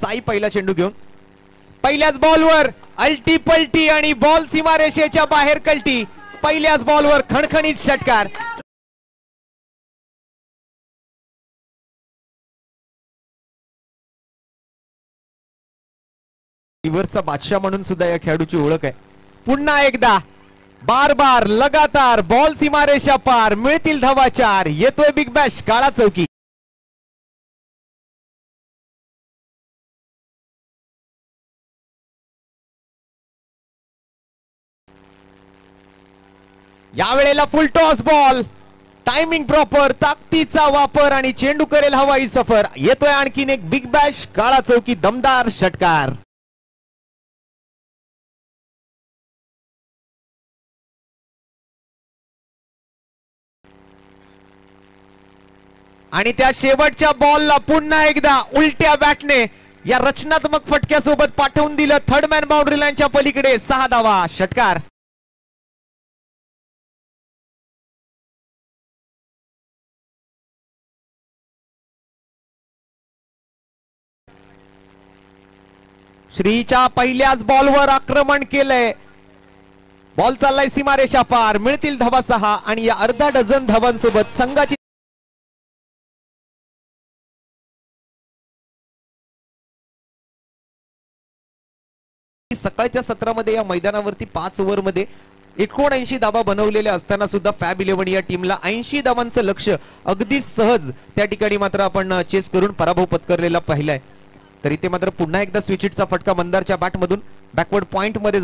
साई पहिला चेंडू घेऊन पहिल्याच बॉलवर अल्टी पलटी आणि बॉल सीमारेषेच्या बाहेर कल्टी. पहिल्याच बॉलवर खणखणीत षटकार. रिव्हर्सचा बादशाह म्हणून सुद्धा या खेळाडूची ओळख आहे. पुन्हा एकदा बार बार लगातार बॉल सीमारेषा पार, मिळतील धावा 4. येतोय बिग बॅश काळा चौकी. यावेळेला full toss ball, timing proper, ताकदीचा वापर आणि चेंडू करेल हवाई सफर. येतोय आणखीन एक बिग बॅश काळा चौकी दमदार षटकार. आणि त्या शेवटच्या बॉलला पुन्हा एकदा उलट्या बॅटने या रचनात्मक फटक्यासोबत पाठवून दिलं थर्ड मॅन बाउंड्री लाईनच्या पलीकडे. 6 धावा षटकार. श्रीच्या पहिल्याच बॉलवर आक्रमण केलंय. बॉल चाललाय सीमारेषा पार, मिळतील धावा 6 आणि या अर्धा डझन धावांसोबत संघाची सकाळच्या सत्रामध्ये या मैदानावरती 5 ओव्हरमध्ये 79 धावा बनवलेल्या असताना सुद्धा फॅब 11 या टीमला 80 धावांचं लक्ष अगदी सहज त्या ठिकाणी मात्र आपण चेस करून पराभव पत्करलेला पाहिलाय. तर इथे मात्र पुन्हा एकदा स्विच हिटचा फटका मंदारच्या बॅटमधून बॅकवर्ड पॉइंट मध्ये